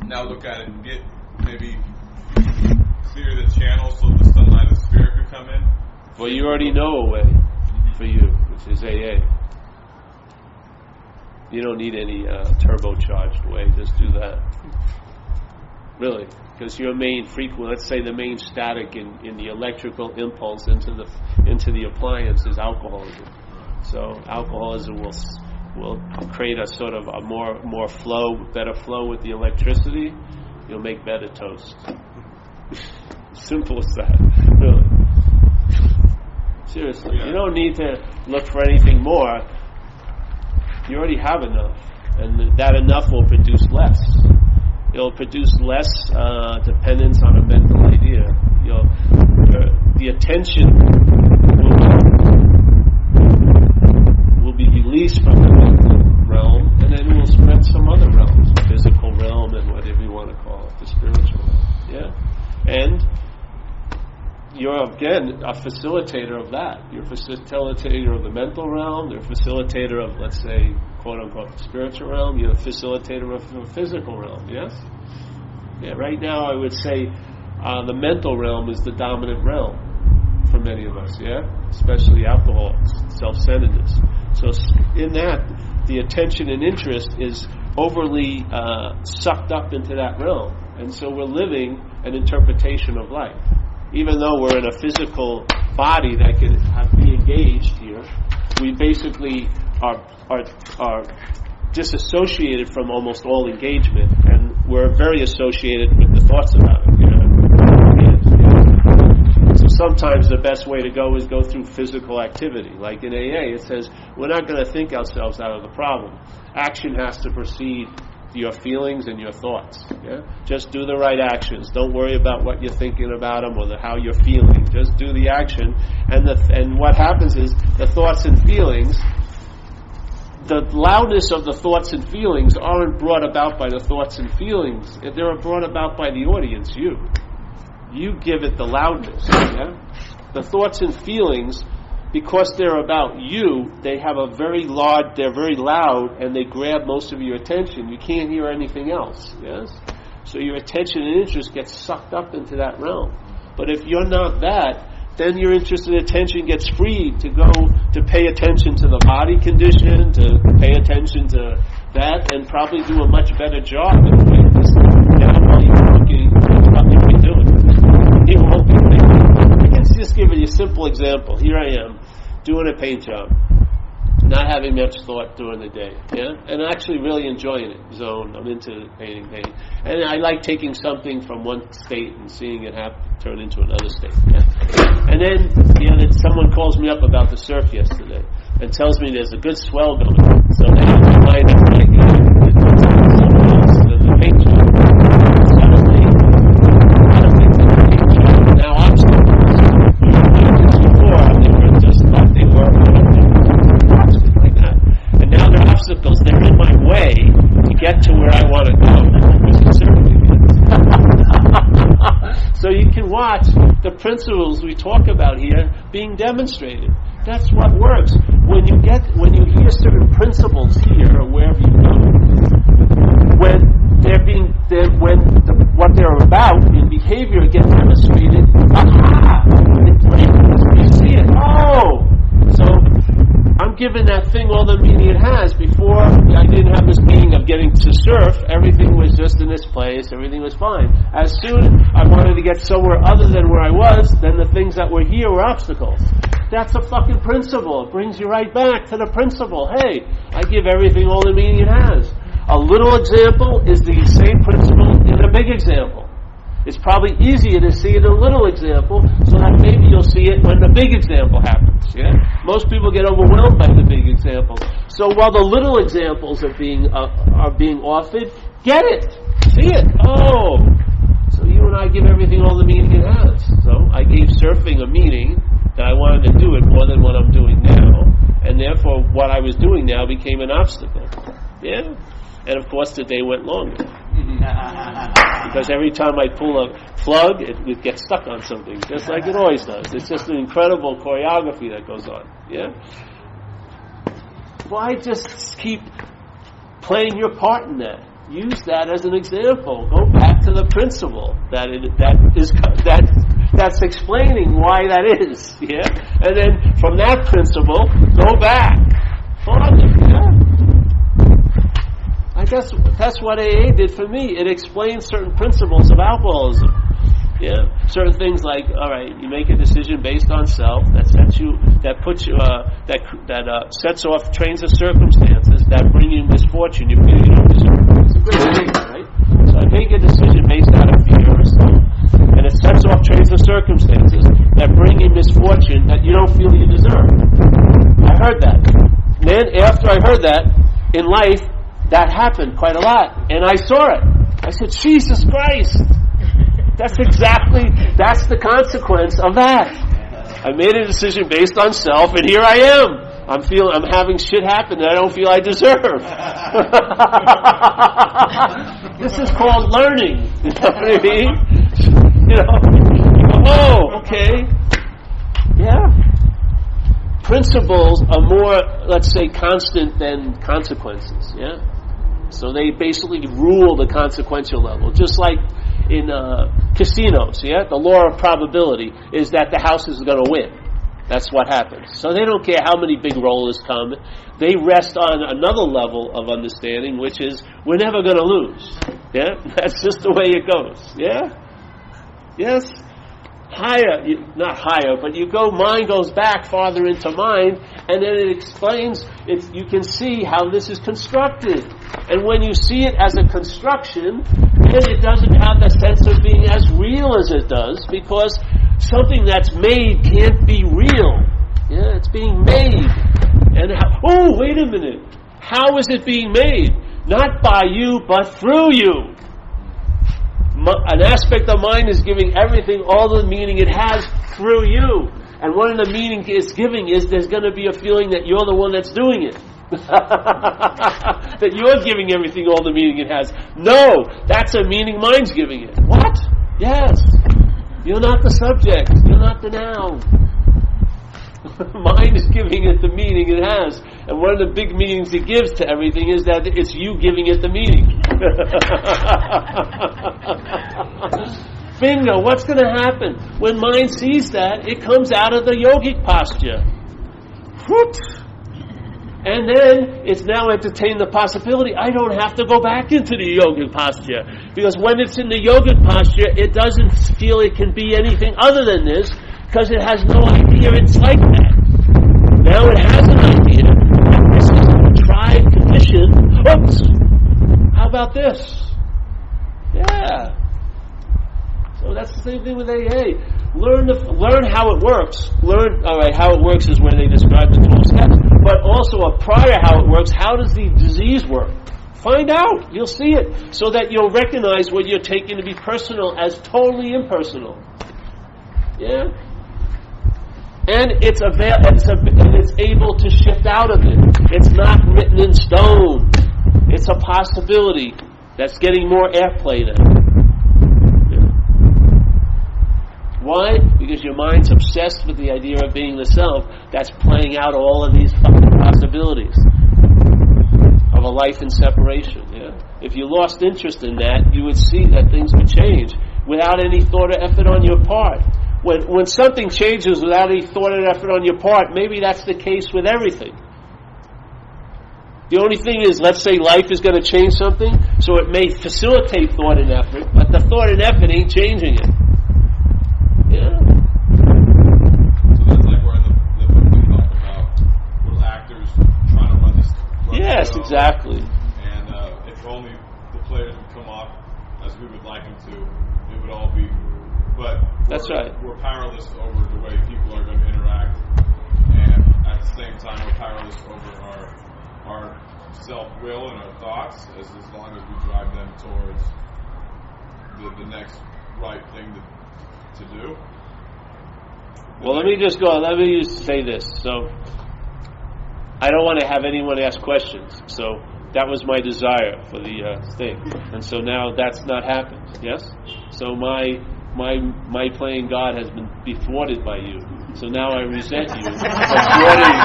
now look at it and get maybe clear the channel so the sunlight of spirit could come in? Well, you already know a way for you, which is AA. You don't need any turbocharged way. Just do that. Really, because your main frequency, let's say the main static in the electrical impulse into the appliance is alcoholism. So alcoholism will create a sort of a more flow, better flow with the electricity. You'll make better toast. Simple as that. Really. Seriously, you don't need to look for anything more. You already have enough, and that enough will produce less. It'll produce less dependence on a mental idea. The attention will be released from the mental realm, and then it will spread some other realms, the physical realm and whatever you want to call it, the spiritual realm. Yeah, and you're again a facilitator of that. You're a facilitator of the mental realm. You're a facilitator of, let's say, quote unquote, the spiritual realm. You're a facilitator of the physical realm. Yes. Yeah. Right now, I would say the mental realm is the dominant realm for many of us. Yeah, especially alcoholics, self-centeredness. So in that, the attention and interest is overly sucked up into that realm, and so we're living an interpretation of life. Even though we're in a physical body that can be engaged here, we basically are disassociated from almost all engagement, and we're very associated with the thoughts about it. So sometimes the best way to go is go through physical activity. Like in AA, it says we're not going to think ourselves out of the problem. Action has to precede your feelings and your thoughts. Yeah? Just do the right actions. Don't worry about what you're thinking about them or how you're feeling. Just do the action. And what happens is the thoughts and feelings, the loudness of the thoughts and feelings aren't brought about by the thoughts and feelings. They're brought about by the audience, you. You give it the loudness. Yeah? The thoughts and feelings, because they're about you, they're very loud, and they grab most of your attention. You can't hear anything else. Yes? So your attention and interest gets sucked up into that realm. But if you're not that, then your interest and attention gets freed to go to pay attention to the body condition, to pay attention to that, and probably do a much better job than doing this. Now while you're looking, what you'll be doing. You won't be thinking. I can just give you a simple example. Here I am, doing a paint job, not having much thought during the day, yeah, and actually really enjoying it. I'm into painting, and I like taking something from one state and seeing it turn into another state. Yeah? And then, someone calls me up about the surf yesterday and tells me there's a good swell going. So they have to line up like the paint job. Suddenly, a lot of things in the paint job are now obstacles. Before, they were like that. And now they're obstacles. They're in my way to get to where I want to go, which is surfing. So you can watch the principles we talk about here being demonstrated. That's what works. When you hear certain principles here or wherever you go, what they're about in behavior gets demonstrated. You see it. Oh, so I'm giving that thing all the meaning it has. Before, I didn't have this meaning of getting to surf. Everything was just in this place. Everything was fine. As soon as I wanted to get somewhere other than where I was, then the things that were here were obstacles. That's a fucking principle. It brings you right back to the principle. Hey, I give everything all the meaning it has. A little example is the same principle in a big example. It's probably easier to see it in a little example, so that maybe you'll see it when the big example happens. Yeah, most people get overwhelmed by the big examples. So while the little examples are being offered, get it, see it. Oh, so you and I give everything all the meaning it has. So I gave surfing a meaning that I wanted to do it more than what I'm doing now, and therefore what I was doing now became an obstacle. Yeah. And of course the day went longer. Because every time I pull a plug, it gets stuck on something, just like it always does. It's just an incredible choreography that goes on. Yeah? Why just keep playing your part in that? use that as an example. Go back to the principle that's explaining why that is. Yeah, and then from that principle, go back farther. Yeah, I guess that's what AA did for me. It explained certain principles of alcoholism. Yeah, certain things like, all right, you make a decision based on self that sets off trains of circumstances that bring you misfortune you feel you don't deserve. It's a great thing, right? So I make a decision based out of fear or self, and it sets off trains of circumstances that bring you misfortune that you don't feel you deserve. I heard that. Then after I heard that, in life, that happened quite a lot, and I saw it. I said, Jesus Christ! That's the consequence of that. I made a decision based on self, and here I am. I'm having shit happen that I don't feel I deserve. This is called learning. You know what I mean? You go, oh, okay. Yeah. Principles are more, let's say, constant than consequences. Yeah. So they basically rule the consequential level, just like in casinos, yeah? The law of probability is that the house is going to win. That's what happens. So they don't care how many big rollers come. They rest on another level of understanding, which is we're never going to lose. Yeah? That's just the way it goes. Yeah? Yes? Higher, not higher, but mind goes back farther into mind, and then it explains, you can see how this is constructed. And when you see it as a construction, then it doesn't have the sense of being as real as it does, because something that's made can't be real. Yeah, it's being made. And wait a minute. How is it being made? Not by you, but through you. An aspect of mind is giving everything all the meaning it has through you. And one of the meaning it's giving is there's going to be a feeling that you're the one that's doing it. That you're giving everything all the meaning it has. No, that's a meaning mind's giving it. What? Yes. You're not the subject. You're not the noun. Mind is giving it the meaning it has. And one of the big meanings it gives to everything is that it's you giving it the meaning. Bingo, what's going to happen? When mind sees that, it comes out of the yogic posture. Whoop. And then it's now entertained the possibility, I don't have to go back into the yogic posture. Because when it's in the yogic posture, it doesn't feel it can be anything other than this, because it has no idea it's like that. Now it has an idea. This is a tried condition. Oops! How about this? Yeah. So that's the same thing with AA. Learn how it works. How it works is where they describe the 12 steps. But also prior how it works, how does the disease work? Find out. You'll see it. So that you'll recognize what you're taking to be personal as totally impersonal. Yeah? And it's able to shift out of it. It's not written in stone. It's a possibility that's getting more airplay now. Yeah. Why? Because your mind's obsessed with the idea of being the self that's playing out all of these fucking possibilities of a life in separation. Yeah? If you lost interest in that, you would see that things would change without any thought or effort on your part. When something changes without any thought and effort on your part, maybe that's the case with everything. The only thing is, let's say life is going to change something, so it may facilitate thought and effort, but the thought and effort ain't changing it. Yeah. So that's like where in the book we talk about little actors trying to run the Yes, show, exactly. And if only the players would come off as we would like them to, it would all be. But that's right. We're powerless over the way people are going to interact, and at the same time, we're powerless over our self-will and our thoughts, as long as we drive them towards the next right thing to do. Well, let me just say this. So, I don't want to have anyone ask questions. So, that was my desire for the thing. And so now that's not happened. Yes? So my playing God has been thwarted by you. So now I resent you for thwarting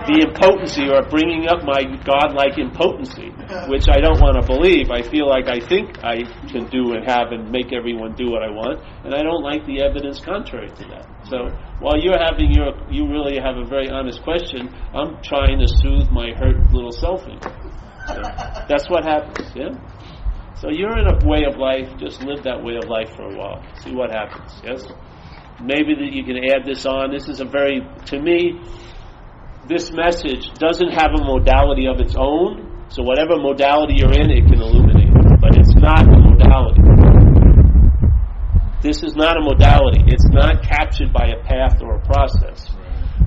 the impotency or bringing up my godlike impotency, which I don't want to believe. I feel like I think I can do and have and make everyone do what I want, and I don't like the evidence contrary to that. So while you really have a very honest question, I'm trying to soothe my hurt little selfie. So that's what happens, yeah? So you're in a way of life, just live that way of life for a while. See what happens, yes? Maybe that you can add this on. This is to me, this message doesn't have a modality of its own. So whatever modality you're in, it can illuminate. But it's not a modality. This is not a modality. It's not captured by a path or a process.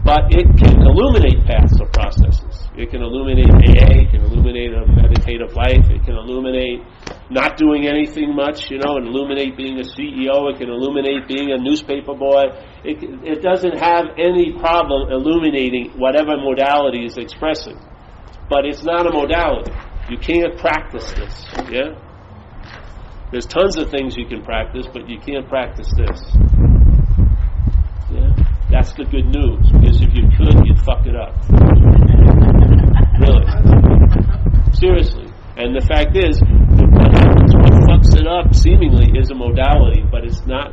But it can illuminate paths or processes. It can illuminate AA, it can illuminate a meditative life, it can illuminate not doing anything much, and illuminate being a CEO, it can illuminate being a newspaper boy. It doesn't have any problem illuminating whatever modality is expressing. But it's not a modality. You can't practice this, yeah? There's tons of things you can practice, but you can't practice this. Yeah? That's the good news, because if you could, you'd fuck it up. Really. Seriously. And the fact is, what fucks it up, seemingly, is a modality, but it's not,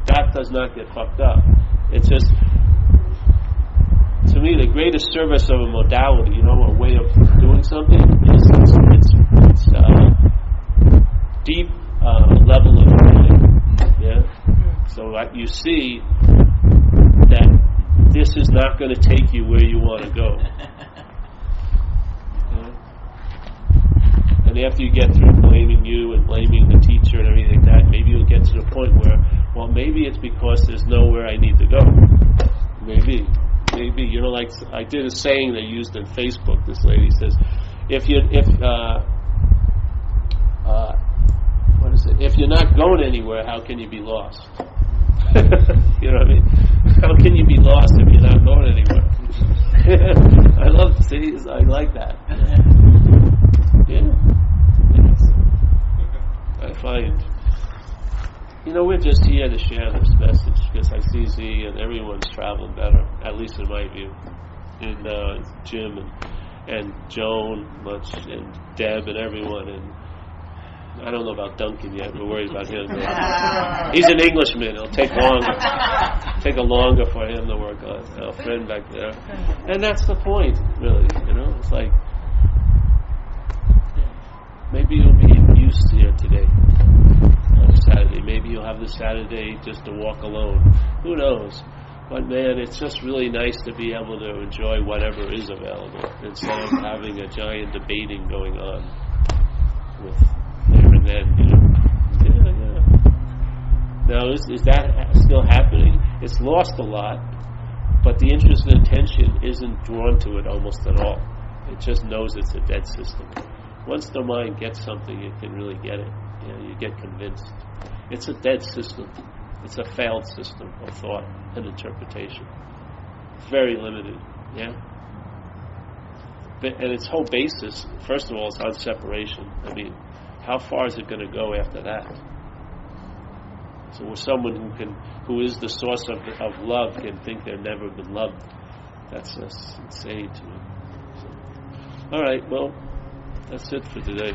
that does not get fucked up. It's just, to me, the greatest service of a modality, a way of doing something, is it's deep level of feeling. Yeah? So you see that this is not going to take you where you want to go. Yeah? And after you get through blaming you and blaming the teacher and everything like that, maybe you'll get to the point where, well, maybe it's because there's nowhere I need to go. Maybe, like I did a saying they used on Facebook. This lady says, if you're not going anywhere, how can you be lost? You know what I mean? How can you be lost if you're not going anywhere? I like that. Yeah. Yes. I find, we're just here to share this message because I see Z and everyone's traveling better, at least in my view. And Jim and Joan, and Deb and everyone, and I don't know about Duncan yet. We're worried about him. He's an Englishman. It'll take longer. Longer for him to work on. Our friend back there. And that's the point, really. It's like, maybe you'll be used here today on Saturday. Maybe you'll have the Saturday just to walk alone. Who knows? But man, it's just really nice to be able to enjoy whatever is available instead of having a giant debating going on with there and then, Yeah. Now, is that still happening? It's lost a lot, but the interest and attention isn't drawn to it almost at all. It just knows it's a dead system. Once the mind gets something, it can really get it. You get convinced. It's a dead system. It's a failed system of thought and interpretation. Very limited, yeah? And its whole basis, first of all, is on separation. I mean, how far is it going to go after that? So where someone who is the source of love can think they've never been loved, that's just insane to me. So, all right, well, that's it for today.